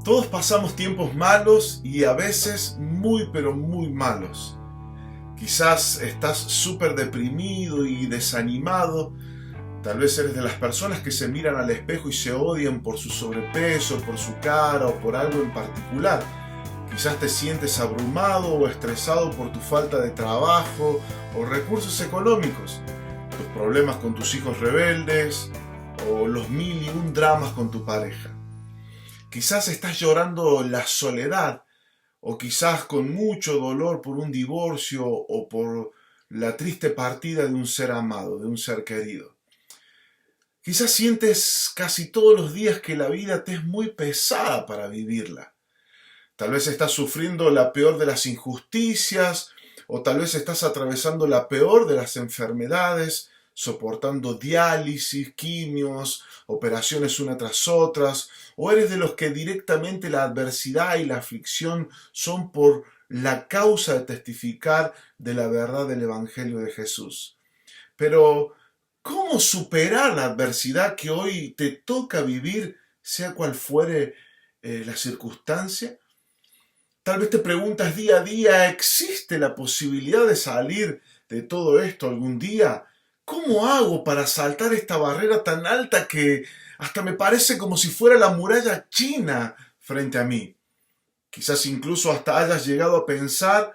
Todos pasamos tiempos malos y a veces muy pero muy malos. Quizás estás súper deprimido y desanimado. Tal vez eres de las personas que se miran al espejo y se odian por su sobrepeso, por su cara o por algo en particular. Quizás te sientes abrumado o estresado por tu falta de trabajo o recursos económicos, tus problemas con tus hijos rebeldes o los mil y un dramas con tu pareja. Quizás estás llorando la soledad o quizás con mucho dolor por un divorcio o por la triste partida de un ser amado, de un ser querido. Quizás sientes casi todos los días que la vida te es muy pesada para vivirla. Tal vez estás sufriendo la peor de las injusticias o tal vez estás atravesando la peor de las enfermedades, soportando diálisis, quimios, operaciones una tras otras, o eres de los que directamente la adversidad y la aflicción son por la causa de testificar de la verdad del Evangelio de Jesús. Pero, ¿cómo superar la adversidad que hoy te toca vivir, sea cual fuere la circunstancia? Tal vez te preguntas día a día, ¿existe la posibilidad de salir de todo esto algún día? ¿Cómo hago para saltar esta barrera tan alta que hasta me parece como si fuera la muralla china frente a mí? Quizás incluso hasta hayas llegado a pensar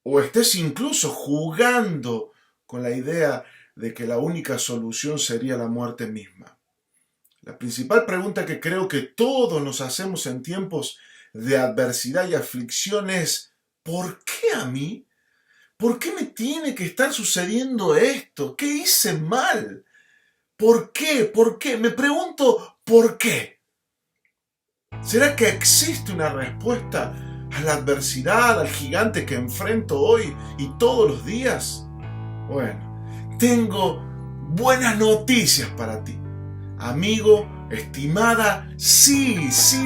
o estés incluso jugando con la idea de que la única solución sería la muerte misma. La principal pregunta que creo que todos nos hacemos en tiempos de adversidad y aflicción es: ¿por qué a mí? ¿Por qué me tiene que estar sucediendo esto? ¿Qué hice mal? ¿Por qué? ¿Por qué? Me pregunto, ¿por qué? ¿Será que existe una respuesta a la adversidad, al gigante que enfrento hoy y todos los días? Bueno, tengo buenas noticias para ti. Amigo, estimada, sí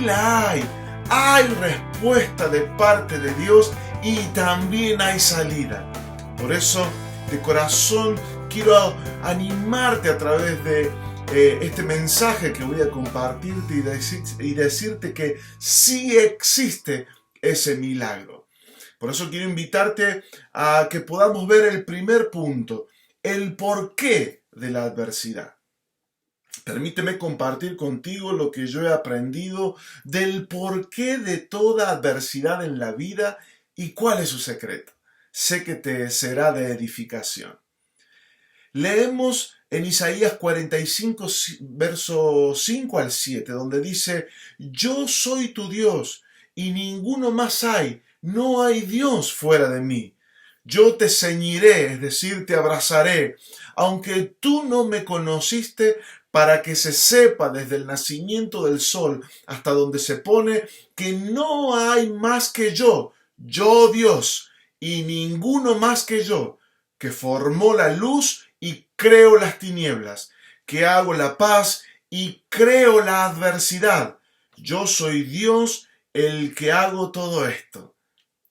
la hay. Hay respuesta de parte de Dios y también hay salida. Por eso, de corazón, quiero animarte a través de este mensaje que voy a compartirte y decirte que sí existe ese milagro. Por eso quiero invitarte a que podamos ver el primer punto, el porqué de la adversidad. Permíteme compartir contigo lo que yo he aprendido del porqué de toda adversidad en la vida y cuál es su secreto. Sé que te será de edificación. Leemos en Isaías 45, versos 5 al 7, donde dice: Yo soy tu Dios y ninguno más hay, no hay Dios fuera de mí. Yo te ceñiré, es decir, te abrazaré, aunque tú no me conociste, para que se sepa desde el nacimiento del sol hasta donde se pone que no hay más que yo Dios, y ninguno más que yo, que formó la luz y creo las tinieblas, que hago la paz y creo la adversidad. Yo soy Dios el que hago todo esto.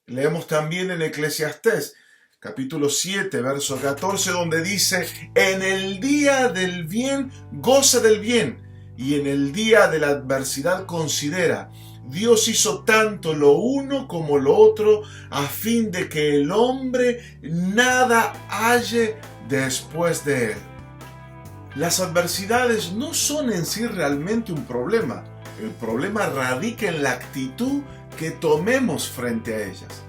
Leemos también en Eclesiastés, capítulo 7, verso 14, donde dice: en el día del bien, goza del bien, y en el día de la adversidad considera. Dios hizo tanto lo uno como lo otro, a fin de que el hombre nada halle después de él. Las adversidades no son en sí realmente un problema. El problema radica en la actitud que tomemos frente a ellas.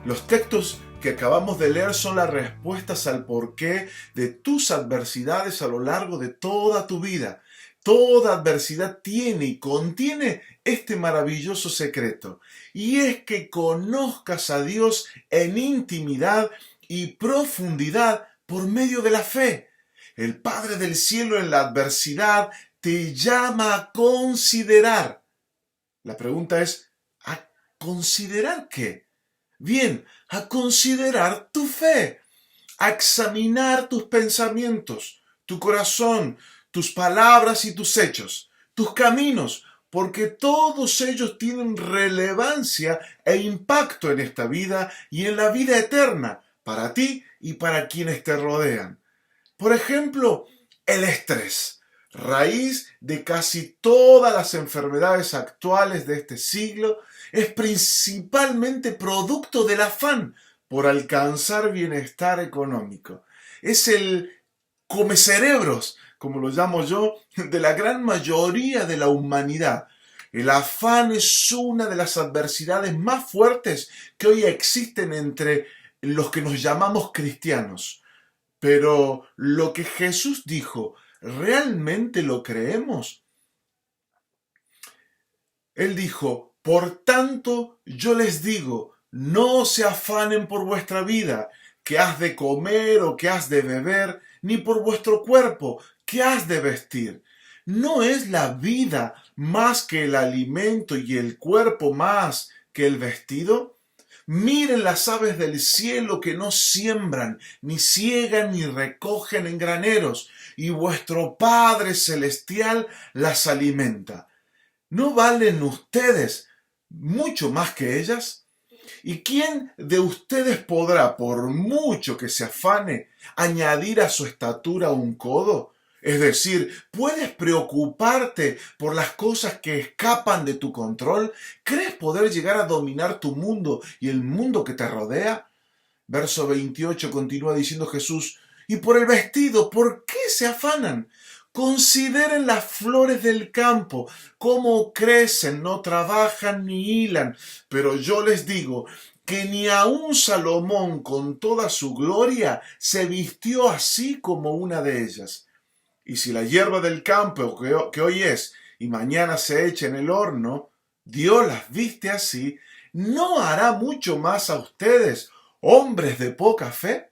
Los textos que acabamos de leer son las respuestas al porqué de tus adversidades a lo largo de toda tu vida. Toda adversidad tiene y contiene este maravilloso secreto, y es que conozcas a Dios en intimidad y profundidad por medio de la fe. El Padre del cielo en la adversidad te llama a considerar. La pregunta es: ¿a considerar qué? Bien, a considerar tu fe, a examinar tus pensamientos, tu corazón, tus palabras y tus hechos, tus caminos, porque todos ellos tienen relevancia e impacto en esta vida y en la vida eterna, para ti y para quienes te rodean. Por ejemplo, el estrés. raíz de casi todas las enfermedades actuales de este siglo, es principalmente producto del afán por alcanzar bienestar económico. Es el comecerebros, como lo llamo yo, de la gran mayoría de la humanidad. El afán es una de las adversidades más fuertes que hoy existen entre los que nos llamamos cristianos. Pero lo que Jesús dijo, ¿realmente lo creemos? Él dijo, por tanto yo les digo, no se afanen por vuestra vida, qué has de comer o qué has de beber, ni por vuestro cuerpo, qué has de vestir. ¿No es la vida más que el alimento y el cuerpo más que el vestido? Miren las aves del cielo que no siembran, ni ciegan, ni recogen en graneros, y vuestro Padre Celestial las alimenta. ¿No valen ustedes mucho más que ellas? ¿Y quién de ustedes podrá, por mucho que se afane, añadir a su estatura un codo? Es decir, ¿puedes preocuparte por las cosas que escapan de tu control? ¿Crees poder llegar a dominar tu mundo y el mundo que te rodea? Verso 28 continúa diciendo Jesús, y por el vestido, ¿por qué se afanan? Consideren las flores del campo, cómo crecen, no trabajan ni hilan, pero yo les digo que ni aun Salomón con toda su gloria se vistió así como una de ellas. Y si la hierba del campo que hoy es y mañana se echa en el horno, Dios las viste así, ¿no hará mucho más a ustedes, hombres de poca fe?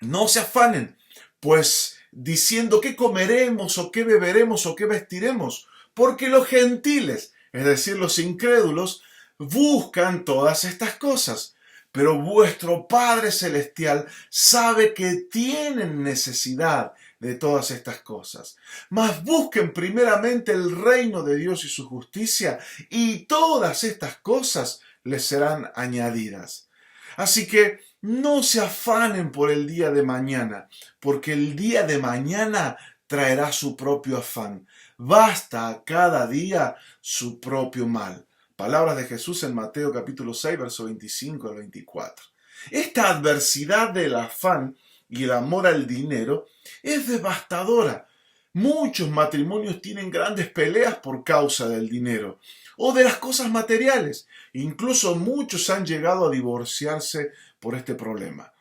No se afanen, pues diciendo qué comeremos o qué beberemos o qué vestiremos, porque los gentiles, es decir, los incrédulos, buscan todas estas cosas. Pero vuestro Padre Celestial sabe que tienen necesidad de todas estas cosas. Mas busquen primeramente el reino de Dios y su justicia, y todas estas cosas les serán añadidas. Así que no se afanen por el día de mañana, porque el día de mañana traerá su propio afán. Basta a cada día su propio mal. Palabras de Jesús en Mateo capítulo 6, verso 25 al 24. Esta adversidad del afán y el amor al dinero es devastadora. Muchos matrimonios tienen grandes peleas por causa del dinero o de las cosas materiales. Incluso muchos han llegado a divorciarse por este problema,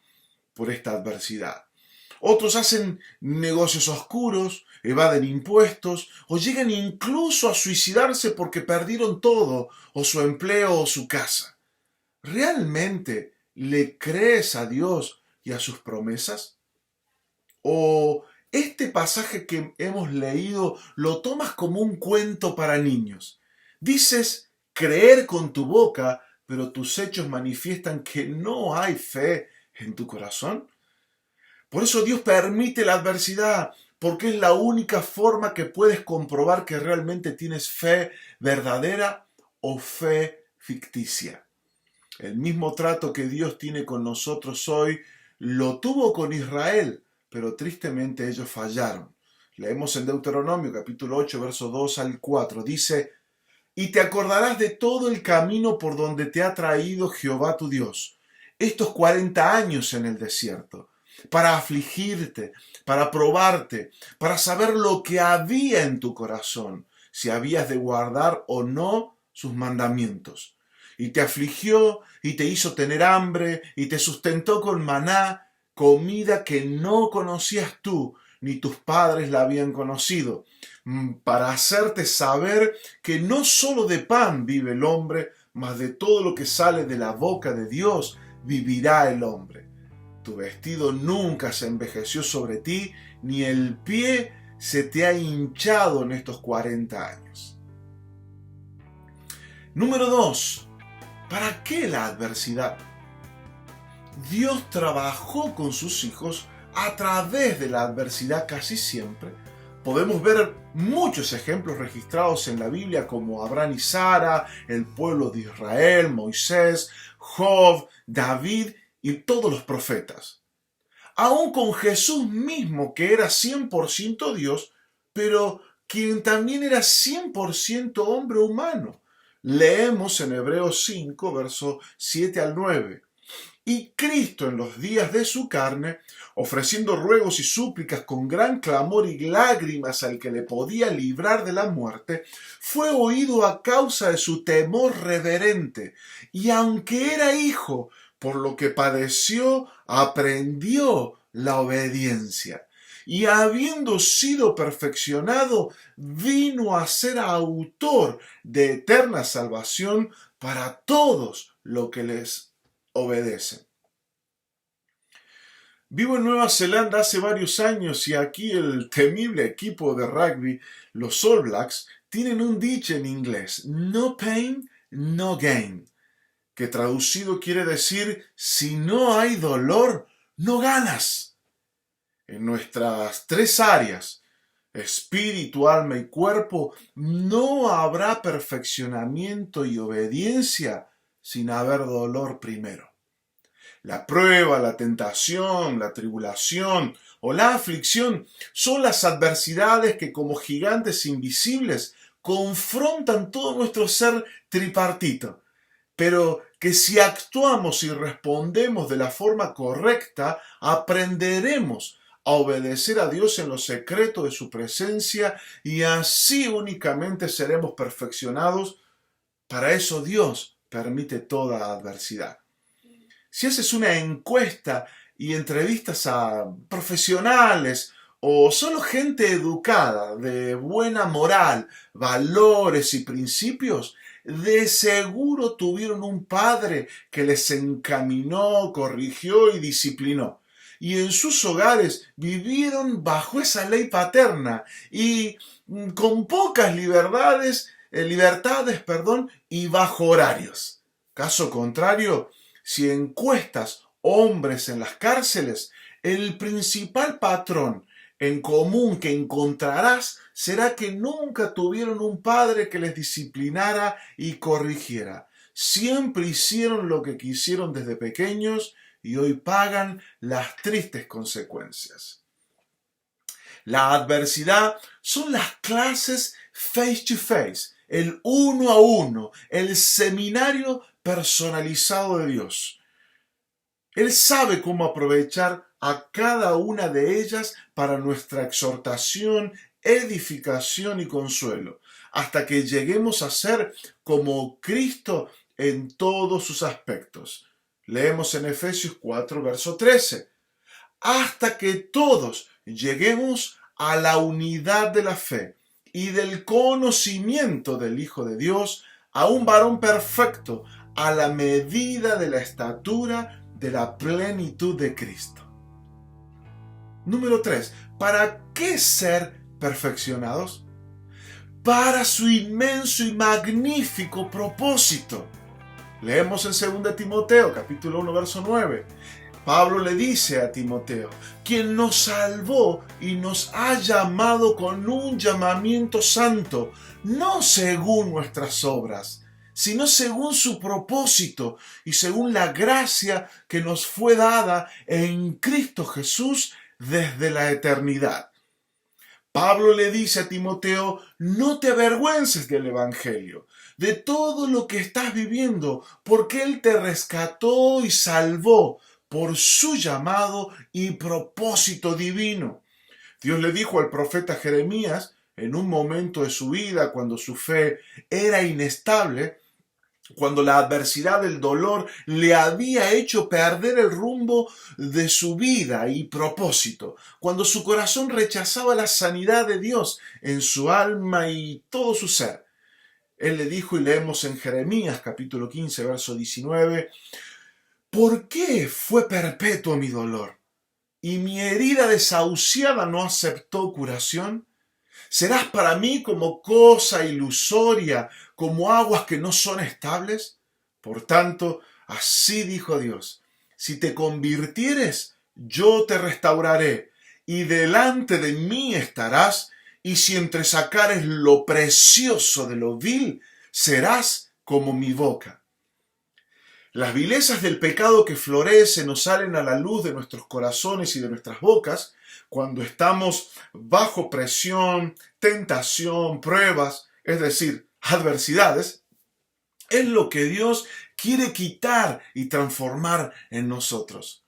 por esta adversidad. Otros hacen negocios oscuros, evaden impuestos o llegan incluso a suicidarse porque perdieron todo, o su empleo o su casa. ¿Realmente le crees a Dios y a sus promesas? ¿O este pasaje que hemos leído lo tomas como un cuento para niños? Dices creer con tu boca, pero tus hechos manifiestan que no hay fe en tu corazón. Por eso Dios permite la adversidad, porque es la única forma que puedes comprobar que realmente tienes fe verdadera o fe ficticia. El mismo trato que Dios tiene con nosotros hoy lo tuvo con Israel, pero tristemente ellos fallaron. Leemos en Deuteronomio capítulo 8, verso 2 al 4. Dice, y te acordarás de todo el camino por donde te ha traído Jehová tu Dios, estos 40 años en el desierto, para afligirte, para probarte, para saber lo que había en tu corazón, si habías de guardar o no sus mandamientos. Y te afligió y te hizo tener hambre y te sustentó con maná, comida que no conocías tú, ni tus padres la habían conocido, para hacerte saber que no solo de pan vive el hombre, mas de todo lo que sale de la boca de Dios vivirá el hombre. Tu vestido nunca se envejeció sobre ti, ni el pie se te ha hinchado en estos 40 años. Número 2. ¿Para qué la adversidad? Dios trabajó con sus hijos a través de la adversidad casi siempre. Podemos ver muchos ejemplos registrados en la Biblia como Abraham y Sara, el pueblo de Israel, Moisés, Job, David y todos los profetas. Aún con Jesús mismo, que era 100% Dios, pero quien también era 100% hombre humano. Leemos en Hebreos 5, versos 7 al 9. Y Cristo en los días de su carne, ofreciendo ruegos y súplicas con gran clamor y lágrimas al que le podía librar de la muerte, fue oído a causa de su temor reverente, y aunque era hijo, por lo que padeció, aprendió la obediencia. Y habiendo sido perfeccionado, vino a ser autor de eterna salvación para todos los que les obedecen. Vivo en Nueva Zelanda hace varios años y aquí el temible equipo de rugby, los All Blacks, tienen un dicho en inglés: no pain, no gain, que traducido quiere decir: si no hay dolor, no ganas. En nuestras tres áreas, espíritu, alma y cuerpo, no habrá perfeccionamiento y obediencia sin haber dolor primero. La prueba, la tentación, la tribulación o la aflicción son las adversidades que, como gigantes invisibles, confrontan todo nuestro ser tripartito, pero que si actuamos y respondemos de la forma correcta, aprenderemos a obedecer a Dios en lo secreto de su presencia, y así únicamente seremos perfeccionados. Para eso Dios permite toda adversidad. Si haces una encuesta y entrevistas a profesionales o solo gente educada, de buena moral, valores y principios, de seguro tuvieron un padre que les encaminó, corrigió y disciplinó. Y en sus hogares vivieron bajo esa ley paterna y con pocas libertades, y bajo horarios. Caso contrario, si encuestas hombres en las cárceles, el principal patrón en común que encontrarás será que nunca tuvieron un padre que les disciplinara y corrigiera. Siempre hicieron lo que quisieron desde pequeños y hoy pagan las tristes consecuencias. La adversidad son las clases face to face, el uno a uno, el seminario personalizado de Dios. Él sabe cómo aprovechar a cada una de ellas para nuestra exhortación, edificación y consuelo, hasta que lleguemos a ser como Cristo en todos sus aspectos. Leemos en Efesios 4, verso 13. Hasta que todos lleguemos a la unidad de la fe y del conocimiento del Hijo de Dios, a un varón perfecto, a la medida de la estatura de la plenitud de Cristo. Número 3. ¿Para qué ser perfeccionados? Para su inmenso y magnífico propósito. Leemos en 2 Timoteo, capítulo 1, verso 9. Pablo le dice a Timoteo, quien nos salvó y nos ha llamado con un llamamiento santo, no según nuestras obras, sino según su propósito y según la gracia que nos fue dada en Cristo Jesús desde la eternidad. Pablo le dice a Timoteo, no te avergüences del Evangelio, de todo lo que estás viviendo, porque Él te rescató y salvó por su llamado y propósito divino. Dios le dijo al profeta Jeremías, en un momento de su vida, cuando su fe era inestable, cuando la adversidad del dolor le había hecho perder el rumbo de su vida y propósito, cuando su corazón rechazaba la sanidad de Dios en su alma y todo su ser. Él le dijo, y leemos en Jeremías capítulo 15, verso 19, ¿por qué fue perpetuo mi dolor? ¿Y mi herida desahuciada no aceptó curación? ¿Serás para mí como cosa ilusoria, como aguas que no son estables? Por tanto, así dijo Dios, si te convirtieres, yo te restauraré, y delante de mí estarás, y si entresacares lo precioso de lo vil, serás como mi boca. Las vilezas del pecado que florecen o salen a la luz de nuestros corazones y de nuestras bocas, cuando estamos bajo presión, tentación, pruebas, es decir, adversidades, es lo que Dios quiere quitar y transformar en nosotros.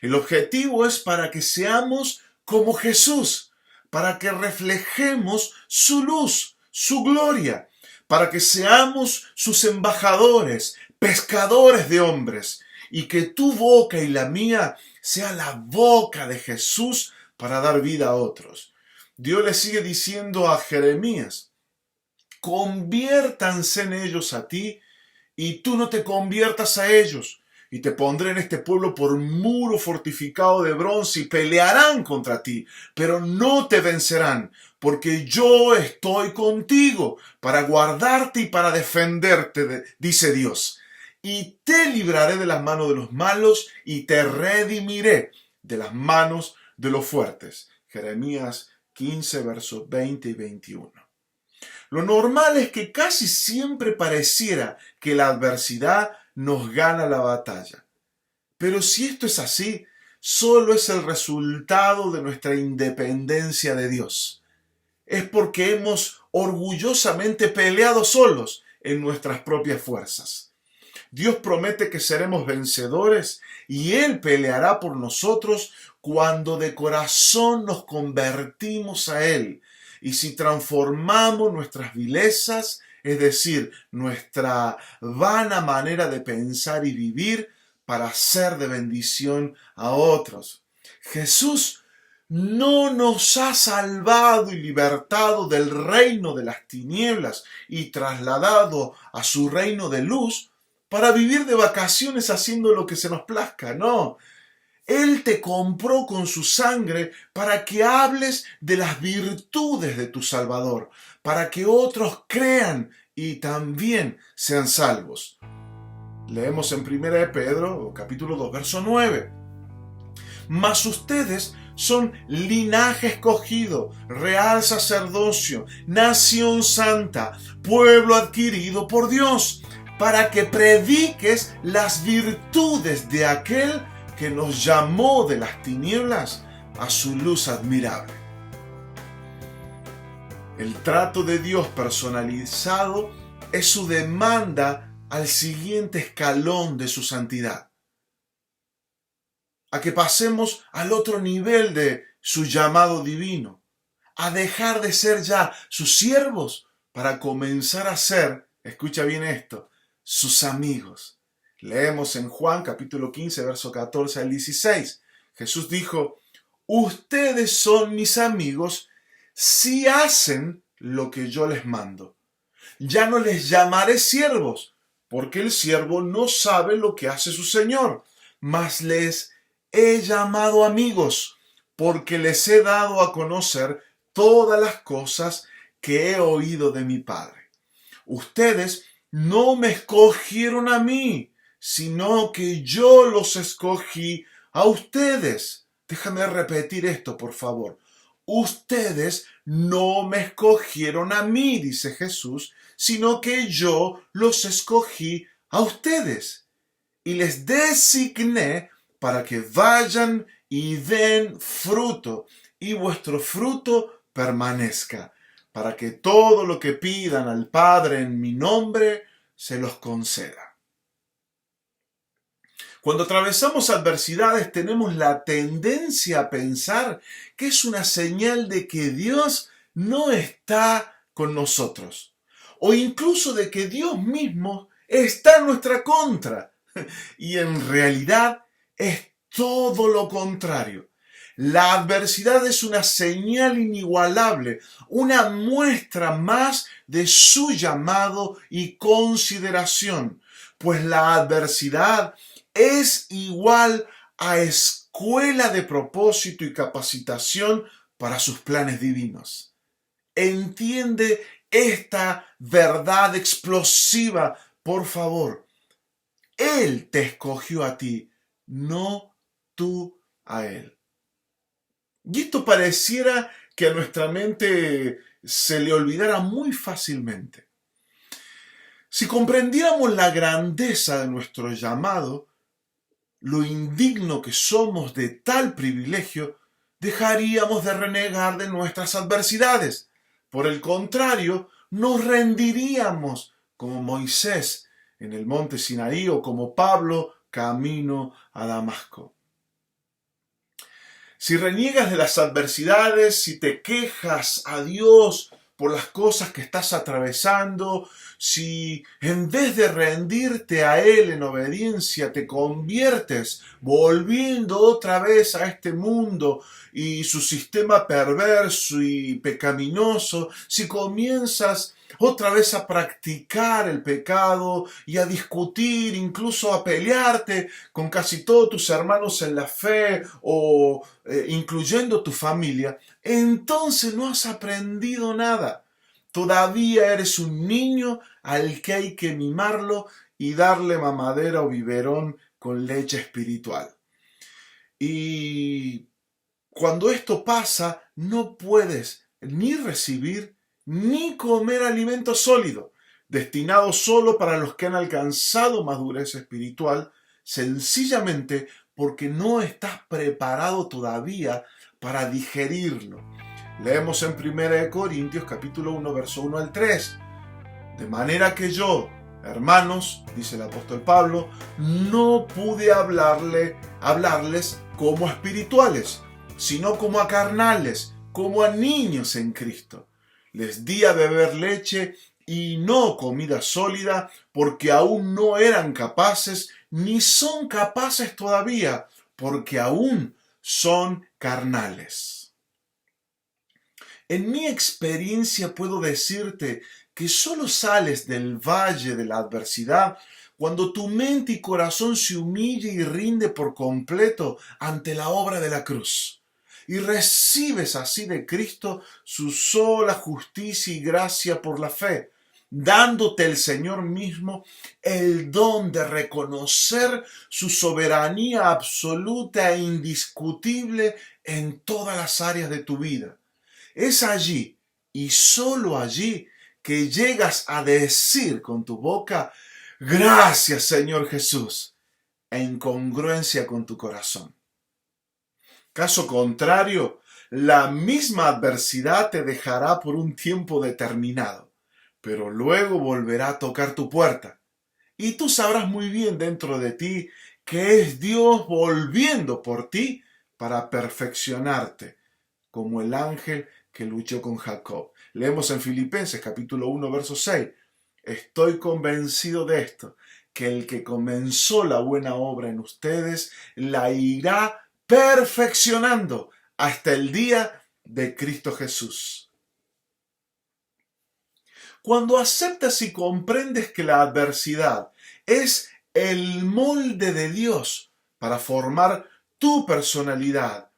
El objetivo es para que seamos como Jesús, para que reflejemos su luz, su gloria, para que seamos sus embajadores, pescadores de hombres, y que tu boca y la mía sea la boca de Jesús para dar vida a otros. Dios le sigue diciendo a Jeremías: conviértanse en ellos a ti, y tú no te conviertas a ellos. Y te pondré en este pueblo por muro fortificado de bronce, y pelearán contra ti, pero no te vencerán, porque yo estoy contigo para guardarte y para defenderte, dice Dios. Y te libraré de las manos de los malos y te redimiré de las manos de los fuertes. Jeremías 15, versos 20 y 21. Lo normal es que casi siempre pareciera que la adversidad nos gana la batalla. Pero si esto es así, solo es el resultado de nuestra independencia de Dios. Es porque hemos orgullosamente peleado solos en nuestras propias fuerzas. Dios promete que seremos vencedores y Él peleará por nosotros cuando de corazón nos convertimos a Él. Y si transformamos nuestras vilezas, es decir, nuestra vana manera de pensar y vivir, para ser de bendición a otros. Jesús no nos ha salvado y libertado del reino de las tinieblas y trasladado a su reino de luz para vivir de vacaciones haciendo lo que se nos plazca. No. Él te compró con su sangre para que hables de las virtudes de tu Salvador, para que otros crean y también sean salvos. Leemos en 1 de Pedro, capítulo 2, verso 9. Mas ustedes son linaje escogido, real sacerdocio, nación santa, pueblo adquirido por Dios, para que prediques las virtudes de aquel que nos llamó de las tinieblas a su luz admirable. El trato de Dios personalizado es su demanda al siguiente escalón de su santidad, a que pasemos al otro nivel de su llamado divino, a dejar de ser ya sus siervos para comenzar a ser, escucha bien esto, sus amigos. Leemos en Juan capítulo 15, verso 14 al 16. Jesús dijo: ustedes son mis amigos si hacen lo que yo les mando. Ya no les llamaré siervos, porque el siervo no sabe lo que hace su señor, mas les he llamado amigos, porque les he dado a conocer todas las cosas que he oído de mi Padre. Ustedes no me escogieron a mí, sino que yo los escogí a ustedes. Déjame repetir esto, por favor. Ustedes no me escogieron a mí, dice Jesús, sino que yo los escogí a ustedes. Y les designé para que vayan y den fruto, y vuestro fruto permanezca, para que todo lo que pidan al Padre en mi nombre, se los conceda. Cuando atravesamos adversidades, tenemos la tendencia a pensar que es una señal de que Dios no está con nosotros, o incluso de que Dios mismo está en nuestra contra. Y en realidad es todo lo contrario. La adversidad es una señal inigualable, una muestra más de su llamado y consideración, pues la adversidad es igual a escuela de propósito y capacitación para sus planes divinos. Entiende esta verdad explosiva, por favor. Él te escogió a ti, no tú a Él. Y esto pareciera que a nuestra mente se le olvidara muy fácilmente. Si comprendiéramos la grandeza de nuestro llamado, lo indigno que somos de tal privilegio, dejaríamos de renegar de nuestras adversidades. Por el contrario, nos rendiríamos como Moisés en el monte Sinaí o como Pablo camino a Damasco. Si reniegas de las adversidades, si te quejas a Dios por las cosas que estás atravesando, si en vez de rendirte a Él en obediencia te conviertes volviendo otra vez a este mundo y su sistema perverso y pecaminoso, si comienzas otra vez a practicar el pecado y a discutir, incluso a pelearte con casi todos tus hermanos en la fe o incluyendo tu familia, entonces no has aprendido nada. Todavía eres un niño al que hay que mimarlo y darle mamadera o biberón con leche espiritual. Y cuando esto pasa, no puedes ni recibir ni comer alimento sólido, destinado solo para los que han alcanzado madurez espiritual, sencillamente porque no estás preparado todavía para digerirlo. Leemos en 1 Corintios capítulo 1, verso 1 al 3. De manera que yo, hermanos, dice el apóstol Pablo, no pude hablarles como espirituales, sino como a carnales, como a niños en Cristo. Les di a beber leche y no comida sólida, porque aún no eran capaces, ni son capaces todavía, porque aún son carnales. En mi experiencia puedo decirte que solo sales del valle de la adversidad cuando tu mente y corazón se humilla y rinde por completo ante la obra de la cruz. Y recibes así de Cristo su sola justicia y gracia por la fe, dándote el Señor mismo el don de reconocer su soberanía absoluta e indiscutible en todas las áreas de tu vida. Es allí, y solo allí, que llegas a decir con tu boca, gracias Señor Jesús, en congruencia con tu corazón. Caso contrario, la misma adversidad te dejará por un tiempo determinado, pero luego volverá a tocar tu puerta. Y tú sabrás muy bien dentro de ti que es Dios volviendo por ti para perfeccionarte, como el ángel que luchó con Jacob. Leemos en Filipenses capítulo 1, verso 6. Estoy convencido de esto, que el que comenzó la buena obra en ustedes la irá perfeccionando hasta el día de Cristo Jesús. Cuando aceptas y comprendes que la adversidad es el molde de Dios para formar tu personalidad,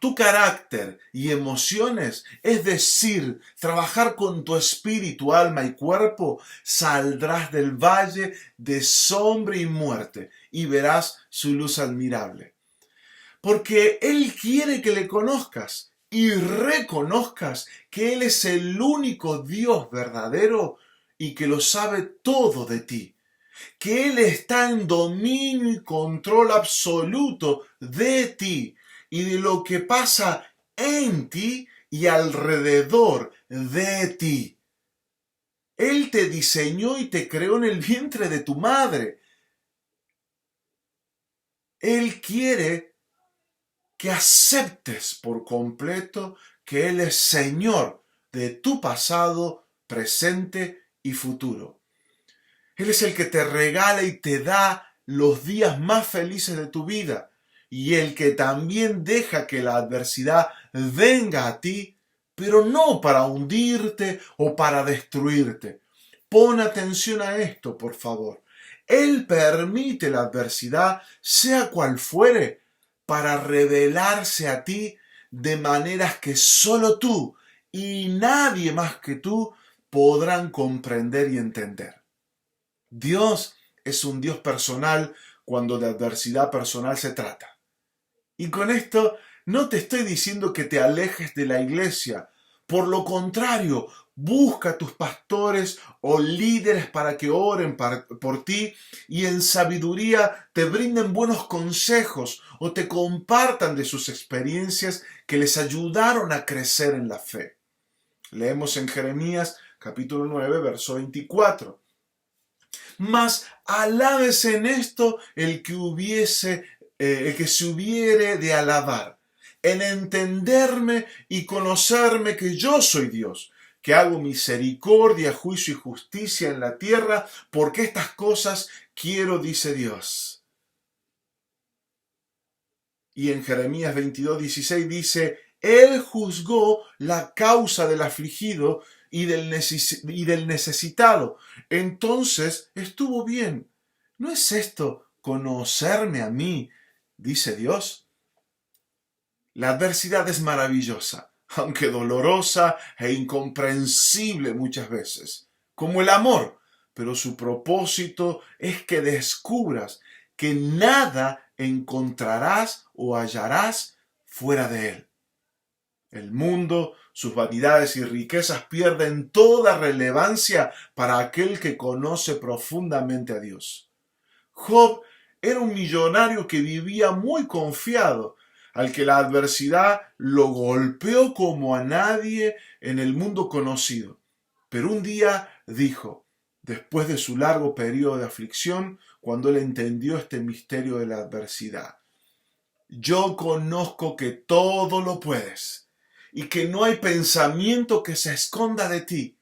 tu carácter y emociones, es decir, trabajar con tu espíritu, alma y cuerpo, saldrás del valle de sombra y muerte y verás su luz admirable. Porque Él quiere que le conozcas y reconozcas que Él es el único Dios verdadero y que lo sabe todo de ti. Que Él está en dominio y control absoluto de ti y de lo que pasa en ti y alrededor de ti. Él te diseñó y te creó en el vientre de tu madre. Él quiere que aceptes por completo que Él es Señor de tu pasado, presente y futuro. Él es el que te regala y te da los días más felices de tu vida y el que también deja que la adversidad venga a ti, pero no para hundirte o para destruirte. Pon atención a esto, por favor. Él permite la adversidad, sea cual fuere, para revelarse a ti de maneras que solo tú y nadie más que tú podrán comprender y entender. Dios es un Dios personal cuando de adversidad personal se trata. Y con esto no te estoy diciendo que te alejes de la iglesia. Por lo contrario, Busca a tus pastores o líderes para que oren por ti y en sabiduría te brinden buenos consejos o te compartan de sus experiencias que les ayudaron a crecer en la fe. Leemos en Jeremías capítulo 9, verso 24. Mas alábese en esto el que se hubiere de alabar, en entenderme y conocerme que yo soy Dios, que hago misericordia, juicio y justicia en la tierra, porque estas cosas quiero, dice Dios. Y en Jeremías 22:16 dice, Él juzgó la causa del afligido y del necesitado. Entonces estuvo bien. ¿No es esto conocerme a mí? Dice Dios. La adversidad es maravillosa, aunque dolorosa e incomprensible muchas veces, como el amor, pero su propósito es que descubras que nada encontrarás o hallarás fuera de él. El mundo, sus vanidades y riquezas pierden toda relevancia para aquel que conoce profundamente a Dios. Job era un millonario que vivía muy confiado, al que la adversidad lo golpeó como a nadie en el mundo conocido. Pero un día dijo, después de su largo periodo de aflicción, cuando él entendió este misterio de la adversidad, yo conozco que todo lo puedes y que no hay pensamiento que se esconda de ti.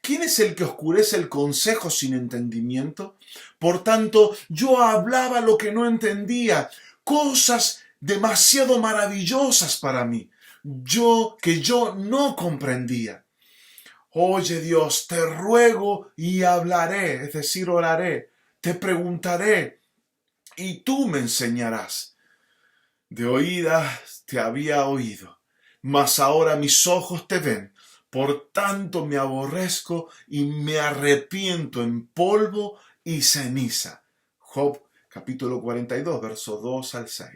¿Quién es el que oscurece el consejo sin entendimiento? Por tanto, yo hablaba lo que no entendía, cosas demasiado maravillosas para mí, que yo no comprendía. Oye Dios, te ruego y hablaré, es decir, oraré, te preguntaré y tú me enseñarás. De oídas te había oído, mas ahora mis ojos te ven. Por tanto me aborrezco y me arrepiento en polvo y ceniza. Job capítulo 42, versos 2 al 6.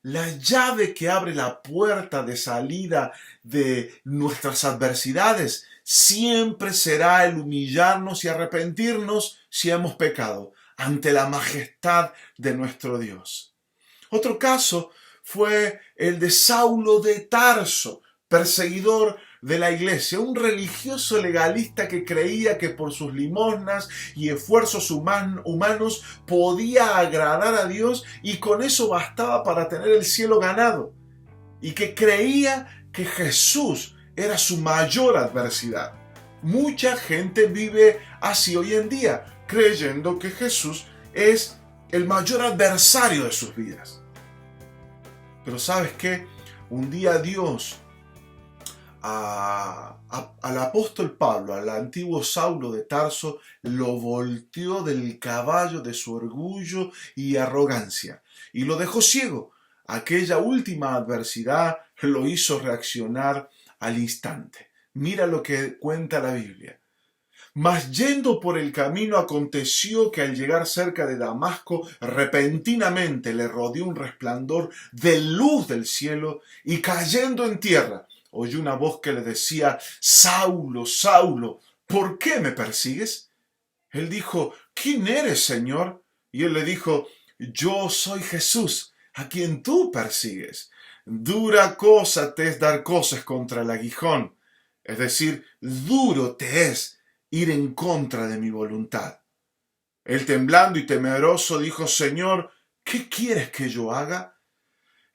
La llave que abre la puerta de salida de nuestras adversidades siempre será el humillarnos y arrepentirnos si hemos pecado ante la majestad de nuestro Dios. Otro caso fue el de Saulo de Tarso, perseguidor de la iglesia, un religioso legalista que creía que por sus limosnas y esfuerzos humanos podía agradar a Dios y con eso bastaba para tener el cielo ganado, y que creía que Jesús era su mayor adversidad. Mucha gente vive así hoy en día, creyendo que Jesús es el mayor adversario de sus vidas. Pero ¿sabes qué? Un día Dios al apóstol Pablo, al antiguo Saulo de Tarso, lo volteó del caballo de su orgullo y arrogancia y lo dejó ciego. Aquella última adversidad lo hizo reaccionar al instante. Mira lo que cuenta la Biblia. Mas yendo por el camino aconteció que al llegar cerca de Damasco, repentinamente le rodeó un resplandor de luz del cielo y cayendo en tierra, oyó una voz que le decía, Saulo, Saulo, ¿por qué me persigues? Él dijo, ¿quién eres, Señor? Y él le dijo, yo soy Jesús, a quien tú persigues. Dura cosa te es dar cosas contra el aguijón, es decir, duro te es ir en contra de mi voluntad. Él temblando y temeroso dijo, Señor, ¿qué quieres que yo haga?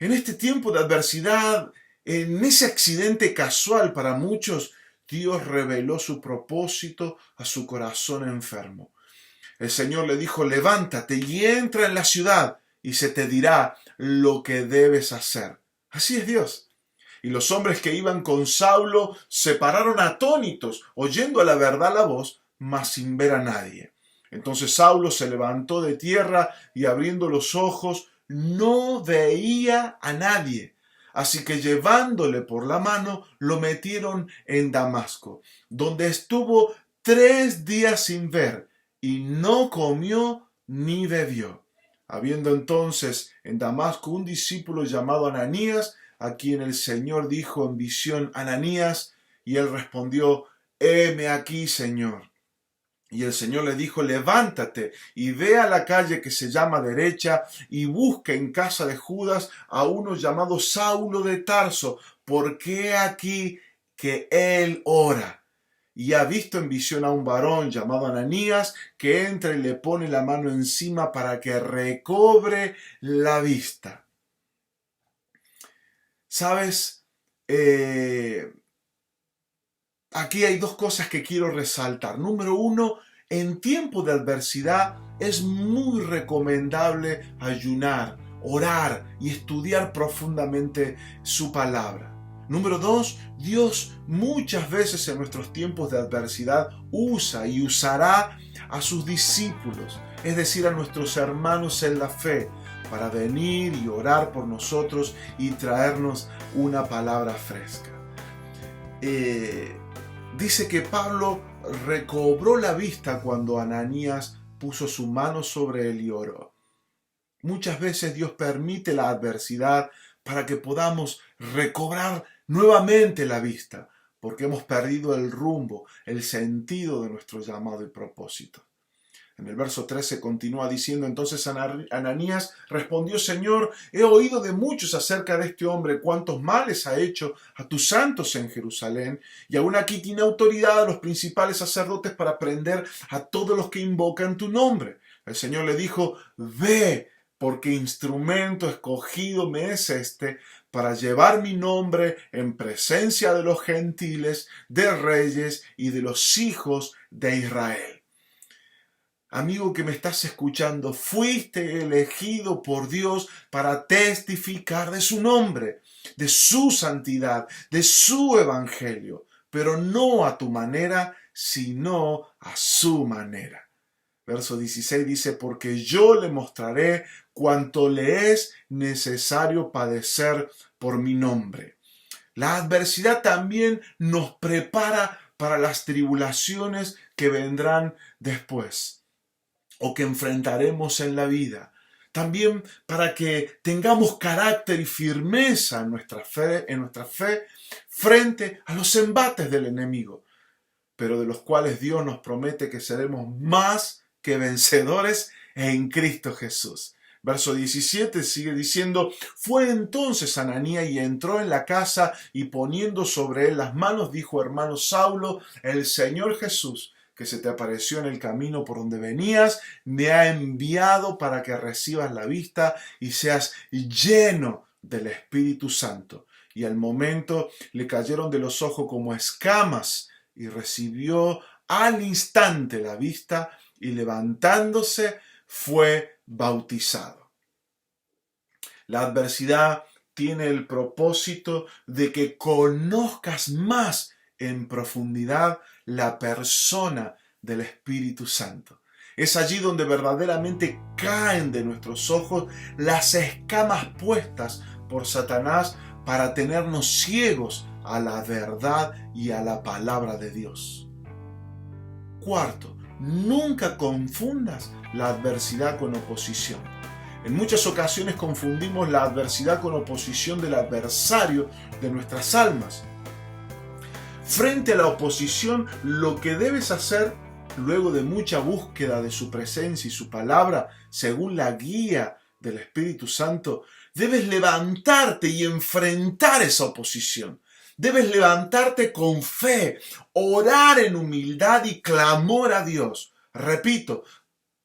En este tiempo de adversidad, en ese accidente casual para muchos, Dios reveló su propósito a su corazón enfermo. El Señor le dijo, levántate y entra en la ciudad y se te dirá lo que debes hacer. Así es Dios. Y los hombres que iban con Saulo se pararon atónitos, oyendo a la verdad la voz, mas sin ver a nadie. Entonces Saulo se levantó de tierra y abriendo los ojos no veía a nadie. Así que llevándole por la mano lo metieron en Damasco, donde estuvo 3 días sin ver y no comió ni bebió. Habiendo entonces en Damasco un discípulo llamado Ananías, a quien el Señor dijo en visión, Ananías, Y él respondió: heme aquí, Señor. Y el Señor le dijo: levántate y ve a la calle que se llama Derecha y busca en casa de Judas a uno llamado Saulo de Tarso, porque he aquí que él ora. Y ha visto en visión a un varón llamado Ananías que entra y le pone la mano encima para que recobre la vista. ¿Sabes? Aquí hay dos cosas que quiero resaltar. Número uno, en tiempo de adversidad es muy recomendable ayunar, orar y estudiar profundamente su palabra. Número dos, Dios muchas veces en nuestros tiempos de adversidad usa y usará a sus discípulos, es decir, a nuestros hermanos en la fe, para venir y orar por nosotros y traernos una palabra fresca. Dice que Pablo recobró la vista cuando Ananías puso su mano sobre él y oró. Muchas veces Dios permite la adversidad para que podamos recobrar nuevamente la vista, porque hemos perdido el rumbo, el sentido de nuestro llamado y propósito. En el verso 13 continúa diciendo: entonces Ananías respondió: Señor, he oído de muchos acerca de este hombre, cuántos males ha hecho a tus santos en Jerusalén, y aún aquí tiene autoridad a los principales sacerdotes para prender a todos los que invocan tu nombre. El Señor le dijo: ve, porque instrumento escogido me es este para llevar mi nombre en presencia de los gentiles, de reyes y de los hijos de Israel. Amigo que me estás escuchando, fuiste elegido por Dios para testificar de su nombre, de su santidad, de su evangelio, pero no a tu manera, sino a su manera. Verso 16 dice: porque yo le mostraré cuánto le es necesario padecer por mi nombre. La adversidad también nos prepara para las tribulaciones que vendrán después, o que enfrentaremos en la vida. También para que tengamos carácter y firmeza en nuestra fe frente a los embates del enemigo, pero de los cuales Dios nos promete que seremos más que vencedores en Cristo Jesús. Verso 17 sigue diciendo: fue entonces Ananías y entró en la casa y poniendo sobre él las manos dijo: hermano Saulo, el Señor Jesús, que se te apareció en el camino por donde venías, me ha enviado para que recibas la vista y seas lleno del Espíritu Santo. Y al momento le cayeron de los ojos como escamas y recibió al instante la vista y levantándose fue bautizado. La adversidad tiene el propósito de que conozcas más en profundidad la persona del Espíritu Santo. Es allí donde verdaderamente caen de nuestros ojos las escamas puestas por Satanás para tenernos ciegos a la verdad y a la palabra de Dios. Cuarto, nunca confundas la adversidad con oposición. En muchas ocasiones confundimos la adversidad con oposición del adversario de nuestras almas. Frente a la oposición, lo que debes hacer, luego de mucha búsqueda de su presencia y su palabra, según la guía del Espíritu Santo, debes levantarte y enfrentar esa oposición. Debes levantarte con fe, orar en humildad y clamor a Dios. Repito,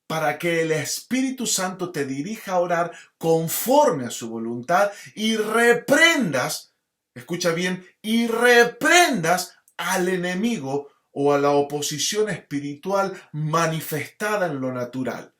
para que el Espíritu Santo te dirija a orar conforme a su voluntad y reprendas, escucha bien, y reprendas al enemigo o a la oposición espiritual manifestada en lo natural.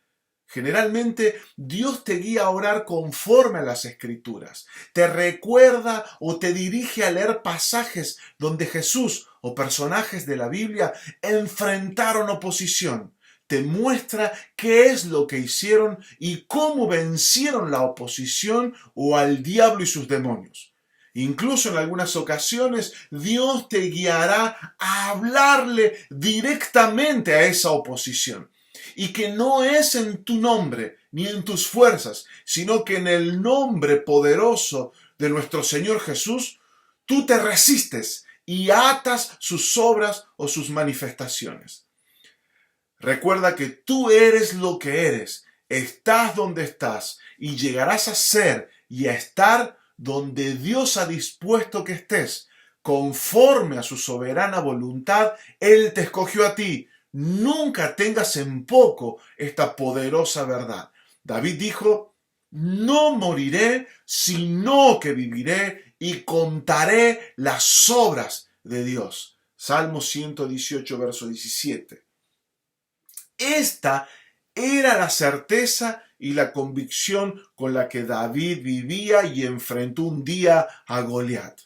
Generalmente Dios te guía a orar conforme a las Escrituras. Te recuerda o te dirige a leer pasajes donde Jesús o personajes de la Biblia enfrentaron oposición. Te muestra qué es lo que hicieron y cómo vencieron la oposición o al diablo y sus demonios. Incluso en algunas ocasiones Dios te guiará a hablarle directamente a esa oposición. Y que no es en tu nombre ni en tus fuerzas, sino que en el nombre poderoso de nuestro Señor Jesús, tú te resistes y atas sus obras o sus manifestaciones. Recuerda que tú eres lo que eres, estás donde estás y llegarás a ser y a estar donde Dios ha dispuesto que estés. Conforme a su soberana voluntad, Él te escogió a ti. Nunca tengas en poco esta poderosa verdad. David dijo: no moriré, sino que viviré y contaré las obras de Dios. Salmo 118, verso 17. Esta era la certeza y la convicción con la que David vivía y enfrentó un día a Goliat.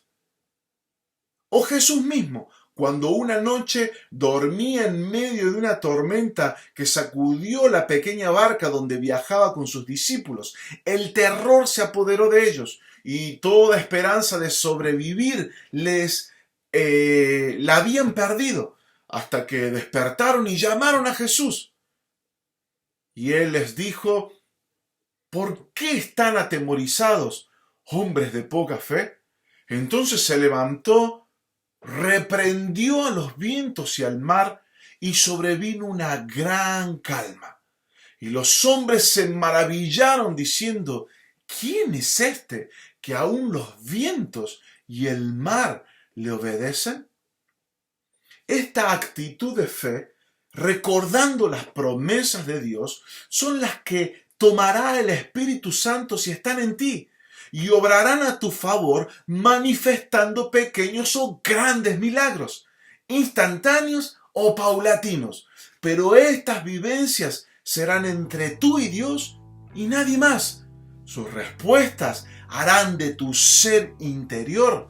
O Jesús mismo, cuando una noche dormía en medio de una tormenta que sacudió la pequeña barca donde viajaba con sus discípulos. El terror se apoderó de ellos y toda esperanza de sobrevivir la habían perdido, hasta que despertaron y llamaron a Jesús. Y Él les dijo: ¿por qué están atemorizados, hombres de poca fe? Entonces se levantó, reprendió a los vientos y al mar, y sobrevino una gran calma. Y los hombres se maravillaron diciendo: ¿quién es este que aún los vientos y el mar le obedecen? Esta actitud de fe, recordando las promesas de Dios, son las que tomará el Espíritu Santo si están en ti, y obrarán a tu favor manifestando pequeños o grandes milagros, instantáneos o paulatinos. Pero estas vivencias serán entre tú y Dios y nadie más. Sus respuestas harán de tu ser interior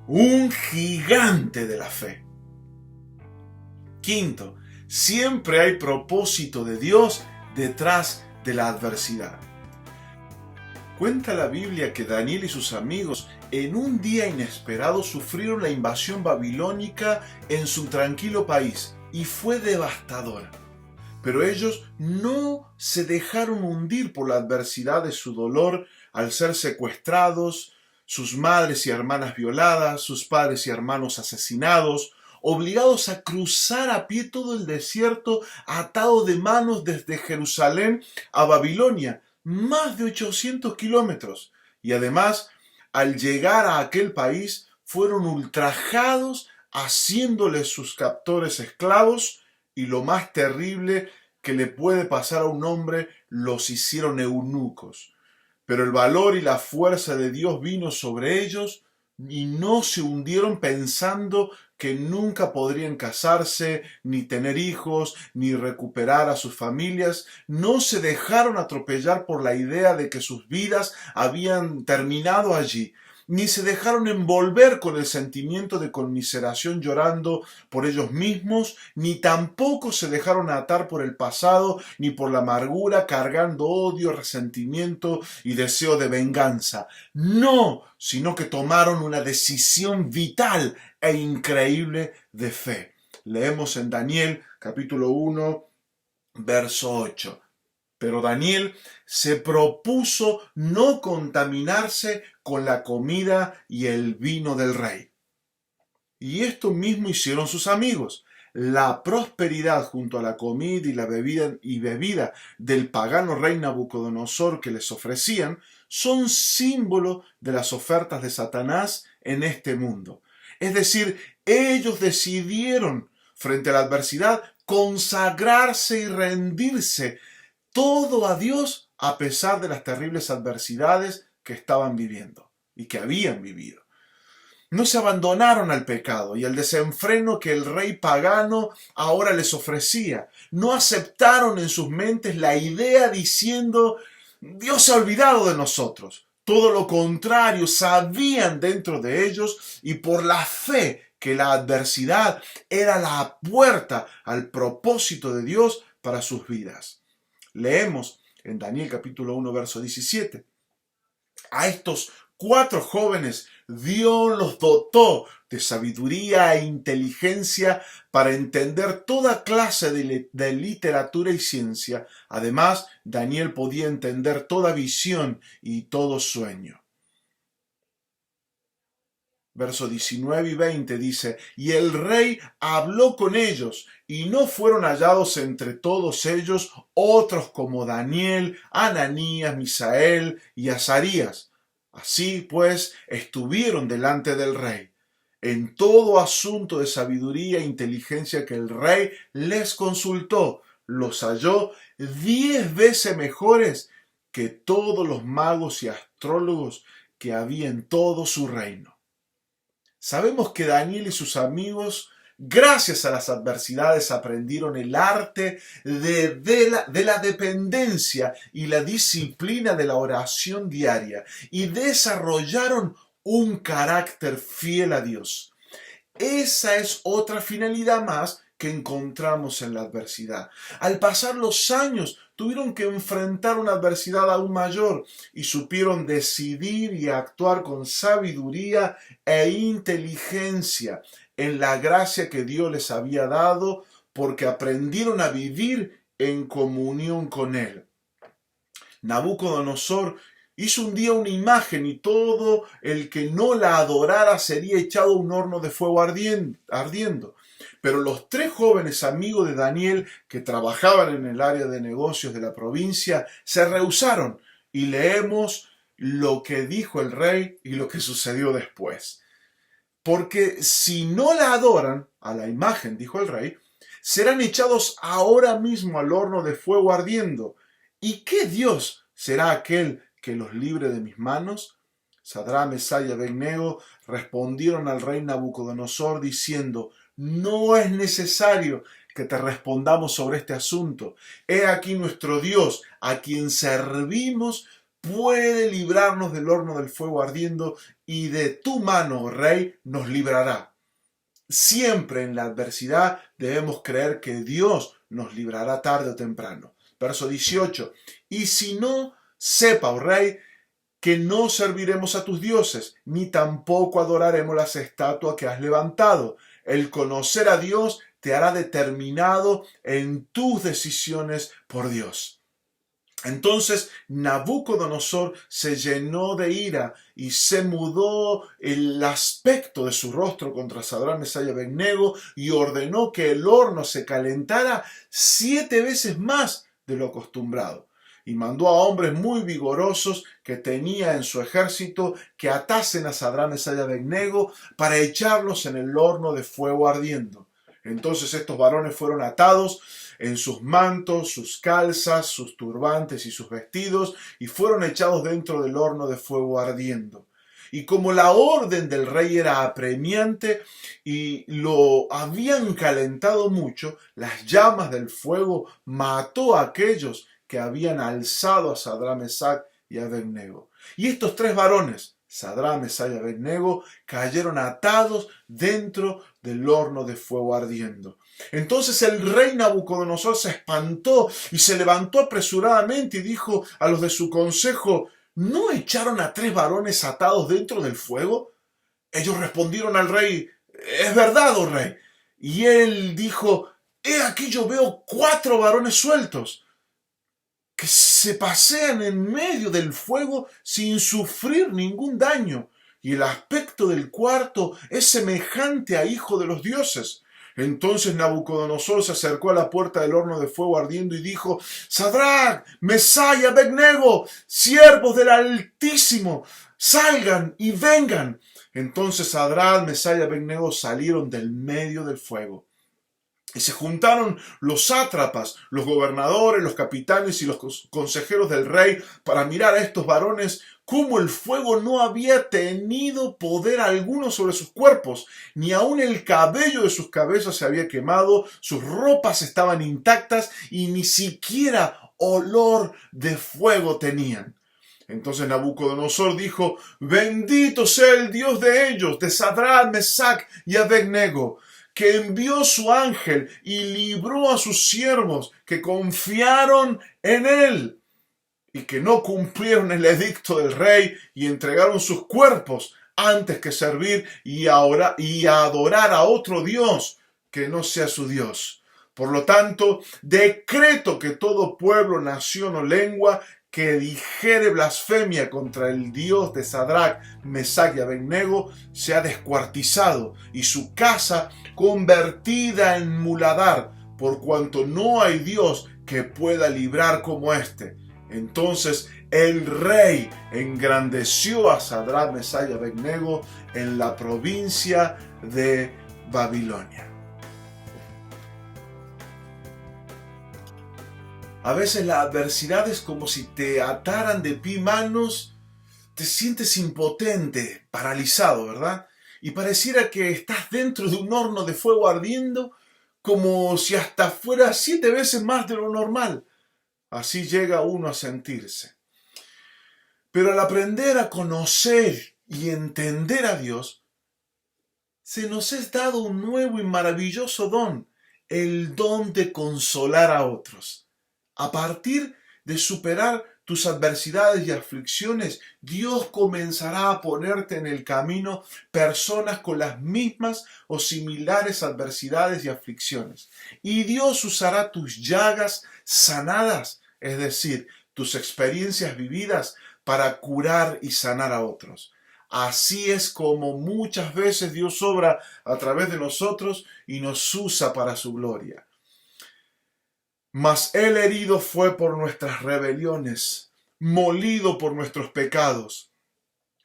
un gigante de la fe. Quinto, siempre hay propósito de Dios detrás de la adversidad. Cuenta la Biblia que Daniel y sus amigos en un día inesperado sufrieron la invasión babilónica en su tranquilo país y fue devastadora. Pero ellos no se dejaron hundir por la adversidad de su dolor al ser secuestrados, sus madres y hermanas violadas, sus padres y hermanos asesinados, obligados a cruzar a pie todo el desierto atados de manos desde Jerusalén a Babilonia, más de 800 kilómetros. Y además, al llegar a aquel país, fueron ultrajados, haciéndoles sus captores esclavos, y lo más terrible que le puede pasar a un hombre, los hicieron eunucos. Pero el valor y la fuerza de Dios vino sobre ellos y no se hundieron pensando que nunca podrían casarse, ni tener hijos, ni recuperar a sus familias. No se dejaron atropellar por la idea de que sus vidas habían terminado allí, ni se dejaron envolver con el sentimiento de conmiseración llorando por ellos mismos, ni tampoco se dejaron atar por el pasado, ni por la amargura cargando odio, resentimiento y deseo de venganza. No, sino que tomaron una decisión vital e increíble de fe. Leemos en Daniel capítulo 1, verso 8. Pero Daniel se propuso no contaminarse con la comida y el vino del rey. Y esto mismo hicieron sus amigos. La prosperidad junto a la comida y bebida del pagano rey Nabucodonosor que les ofrecían son símbolo de las ofertas de Satanás en este mundo. Es decir, ellos decidieron, frente a la adversidad, consagrarse y rendirse todo a Dios a pesar de las terribles adversidades que estaban viviendo y que habían vivido. No se abandonaron al pecado y al desenfreno que el rey pagano ahora les ofrecía. No aceptaron en sus mentes la idea diciendo: Dios se ha olvidado de nosotros. Todo lo contrario, sabían dentro de ellos y por la fe que la adversidad era la puerta al propósito de Dios para sus vidas. Leemos en Daniel capítulo 1, verso 17. A estos 4 jóvenes Dios los dotó de sabiduría e inteligencia para entender toda clase de literatura y ciencia. Además, Daniel podía entender toda visión y todo sueño. Versos 19 y 20 dice: y el rey habló con ellos, y no fueron hallados entre todos ellos otros como Daniel, Ananías, Misael y Azarías. Así pues, estuvieron delante del rey. En todo asunto de sabiduría e inteligencia que el rey les consultó, los halló 10 veces mejores que todos los magos y astrólogos que había en todo su reino. Sabemos que Daniel y sus amigos, gracias a las adversidades, aprendieron el arte de la dependencia y la disciplina de la oración diaria y desarrollaron un carácter fiel a Dios. Esa es otra finalidad más que encontramos en la adversidad. Al pasar los años, tuvieron que enfrentar una adversidad aún mayor y supieron decidir y actuar con sabiduría e inteligencia en la gracia que Dios les había dado, porque aprendieron a vivir en comunión con Él. Nabucodonosor hizo un día una imagen y todo el que no la adorara sería echado a un horno de fuego ardiendo. Pero los 3 jóvenes amigos de Daniel que trabajaban en el área de negocios de la provincia se rehusaron, y leemos lo que dijo el rey y lo que sucedió después. Porque si no la adoran a la imagen, dijo el rey, serán echados ahora mismo al horno de fuego ardiendo. ¿Y qué Dios será aquel que los libre de mis manos? Sadrach, Mesach y Abed-nego respondieron al rey Nabucodonosor diciendo: no es necesario que te respondamos sobre este asunto. He aquí nuestro Dios, a quien servimos, puede librarnos del horno del fuego ardiendo, y de tu mano, oh rey, nos librará. Siempre en la adversidad debemos creer que Dios nos librará tarde o temprano. Verso 18. Y si no, sepa, oh rey, que no serviremos a tus dioses, ni tampoco adoraremos las estatuas que has levantado. El conocer a Dios te hará determinado en tus decisiones por Dios. Entonces Nabucodonosor se llenó de ira y se mudó el aspecto de su rostro contra Sadrach, Mesach y Abed-nego y ordenó que el horno se calentara 7 veces más de lo acostumbrado. Y mandó a hombres muy vigorosos que tenía en su ejército que atasen a Sadrach, Mesach y Abed-nego para echarlos en el horno de fuego ardiendo. Entonces estos varones fueron atados en sus mantos, sus calzas, sus turbantes y sus vestidos, y fueron echados dentro del horno de fuego ardiendo. Y como la orden del rey era apremiante y lo habían calentado mucho, las llamas del fuego mató a aquellos que habían alzado a Sadrach, Mesach y Abed-nego. Y estos 3 varones, Sadrach, Mesach y Abed-nego, cayeron atados dentro del horno de fuego ardiendo. Entonces el rey Nabucodonosor se espantó y se levantó apresuradamente y dijo a los de su consejo: ¿no echaron a 3 varones atados dentro del fuego? Ellos respondieron al rey: es verdad, oh rey. Y él dijo: he aquí yo veo 4 varones sueltos que se pasean en medio del fuego sin sufrir ningún daño, y el aspecto del cuarto es semejante a hijo de los dioses. Entonces Nabucodonosor se acercó a la puerta del horno de fuego ardiendo y dijo: Sadrach, Mesach y Abed-nego, siervos del Altísimo, salgan y vengan. Entonces Sadrach, Mesach y Abed-nego salieron del medio del fuego. Y se juntaron los sátrapas, los gobernadores, los capitanes y los consejeros del rey para mirar a estos varones cómo el fuego no había tenido poder alguno sobre sus cuerpos, ni aun el cabello de sus cabezas se había quemado, sus ropas estaban intactas y ni siquiera olor de fuego tenían. Entonces Nabucodonosor dijo: bendito sea el Dios de ellos, de Sadrach, Mesach y Abed-nego, que envió su ángel y libró a sus siervos que confiaron en él y que no cumplieron el edicto del rey y entregaron sus cuerpos antes que servir y adorar a otro Dios que no sea su Dios. Por lo tanto, decreto que todo pueblo, nación o lengua que dijere blasfemia contra el Dios de Sadrach, Mesach y Abednego sea descuartizado y su casa convertida en muladar, por cuanto no hay Dios que pueda librar como éste. Entonces el rey engrandeció a Sadrach, Mesach y Abednego en la provincia de Babilonia. A veces la adversidad es como si te ataran de pie y manos, te sientes impotente, paralizado, ¿verdad? Y pareciera que estás dentro de un horno de fuego ardiendo, como si hasta fuera 7 veces más de lo normal. Así llega uno a sentirse. Pero al aprender a conocer y entender a Dios, se nos es dado un nuevo y maravilloso don, el don de consolar a otros. A partir de superar tus adversidades y aflicciones, Dios comenzará a ponerte en el camino personas con las mismas o similares adversidades y aflicciones. Y Dios usará tus llagas sanadas, es decir, tus experiencias vividas, para curar y sanar a otros. Así es como muchas veces Dios obra a través de nosotros y nos usa para su gloria. Mas Él herido fue por nuestras rebeliones, molido por nuestros pecados.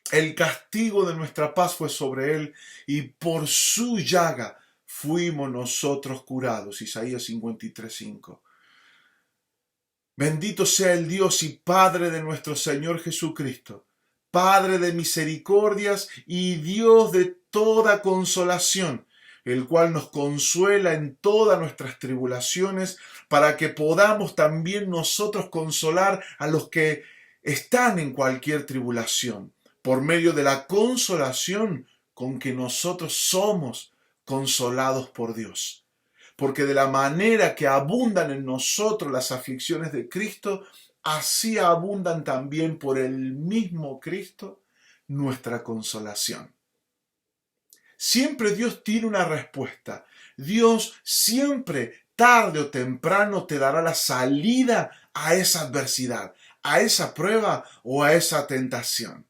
El castigo de nuestra paz fue sobre Él, y por su llaga fuimos nosotros curados. Isaías 53:5. Bendito sea el Dios y Padre de nuestro Señor Jesucristo, Padre de misericordias y Dios de toda consolación, el cual nos consuela en todas nuestras tribulaciones, para que podamos también nosotros consolar a los que están en cualquier tribulación, por medio de la consolación con que nosotros somos consolados por Dios. Porque de la manera que abundan en nosotros las aflicciones de Cristo, así abundan también por el mismo Cristo nuestra consolación. Siempre Dios tiene una respuesta. Dios siempre, tarde o temprano, te dará la salida a esa adversidad, a esa prueba o a esa tentación.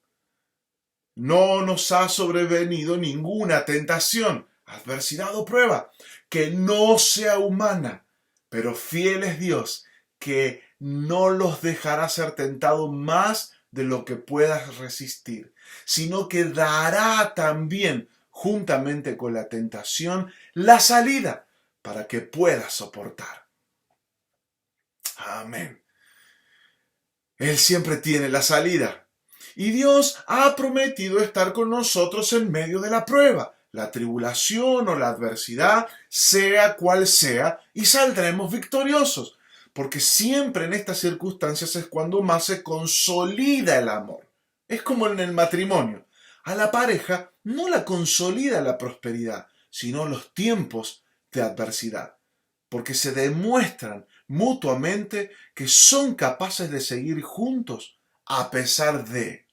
No nos ha sobrevenido ninguna tentación, adversidad o prueba que no sea humana, pero fiel es Dios, que no los dejará ser tentados más de lo que puedas resistir, sino que dará también, juntamente con la tentación, la salida para que puedas soportar. Amén. Él siempre tiene la salida. Y Dios ha prometido estar con nosotros en medio de la prueba, la tribulación o la adversidad, sea cual sea, y saldremos victoriosos, porque siempre en estas circunstancias es cuando más se consolida el amor. Es como en el matrimonio. A la pareja no la consolida la prosperidad, sino los tiempos de adversidad, porque se demuestran mutuamente que son capaces de seguir juntos a pesar de.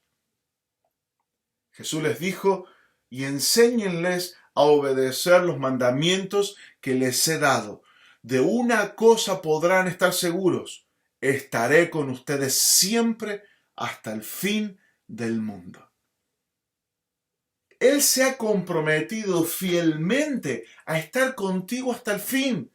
Jesús les dijo: y enséñenles a obedecer los mandamientos que les he dado. De una cosa podrán estar seguros: estaré con ustedes siempre hasta el fin del mundo. Él se ha comprometido fielmente a estar contigo hasta el fin.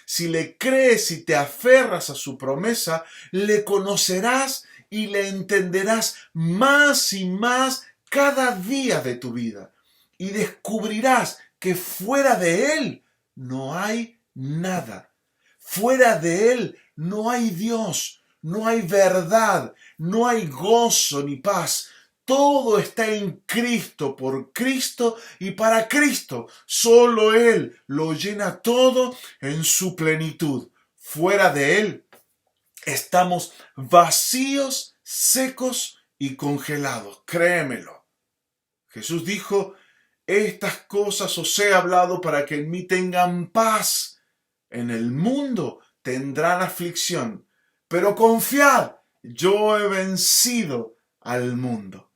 Si le crees y te aferras a su promesa, le conocerás y le entenderás más y más cada día de tu vida. Y descubrirás que fuera de Él no hay nada. Fuera de Él no hay Dios, no hay verdad, no hay gozo ni paz. Todo está en Cristo, por Cristo y para Cristo. Solo Él lo llena todo en su plenitud. Fuera de Él estamos vacíos, secos y congelados. Créemelo. Jesús dijo: estas cosas os he hablado para que en mí tengan paz. En el mundo tendrán aflicción, pero confiad, yo he vencido al mundo.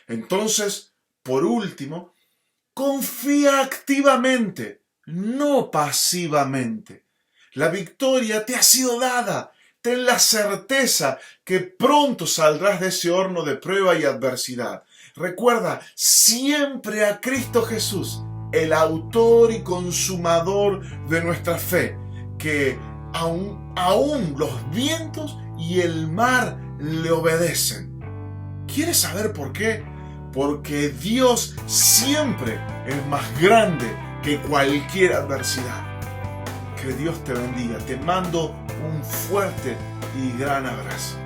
Entonces, por último, confía activamente, no pasivamente. La victoria te ha sido dada. ten la certeza que pronto saldrás de ese horno de prueba y adversidad. Recuerda siempre a Cristo Jesús, el autor y consumador de nuestra fe, que aún los vientos y el mar le obedecen. ¿Quieres saber por qué? Porque Dios siempre es más grande que cualquier adversidad. Que Dios te bendiga. Te mando un fuerte y gran abrazo.